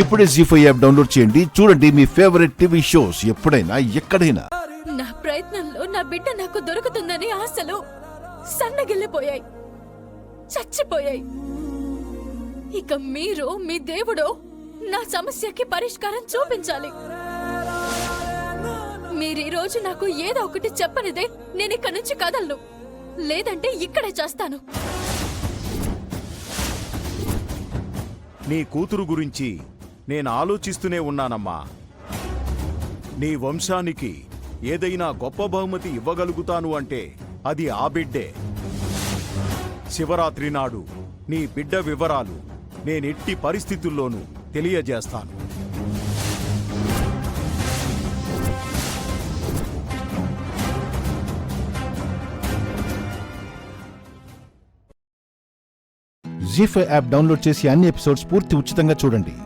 ఇప్పుడే జీ5 app download చేయండి. చూడండి మీ ఫేవరెట్ టీవీ షోస్ ఎప్పుడైనా ఎక్కడైనా. నా ప్రయత్నంలో నా బిడ్డ నాకు దొరుకుతుందని ఆశలు సన్నగిల్లిపోయాయి, చచ్చిపోయాయి. ఇక మీరు మీ దేవుడు నా సమస్యకి పరిష్కారం చూపించాలి. మీరు ఈ రోజు నాకు ఏదో ఒకటి చెప్పనిదే నేను ఇక్కడి నుంచి కదలను, లేదంటే ఇక్కడే చేస్తాను. నీ కూతురు గురించి నేను ఆలోచిస్తూనే ఉన్నానమ్మా. నీ వంశానికి ఏదైనా గొప్ప బహుమతి ఇవ్వగలుగుతాను అంటే అది ఆ బిడ్డే. శివరాత్రి నాడు నీ బిడ్డ వివరాలు నేనెట్టి పరిస్థితుల్లోనూ తెలియజేస్తాను. జీ5 యాప్ డౌన్లోడ్ చేసి అన్ని ఎపిసోడ్స్ పూర్తి ఉచితంగా చూడండి.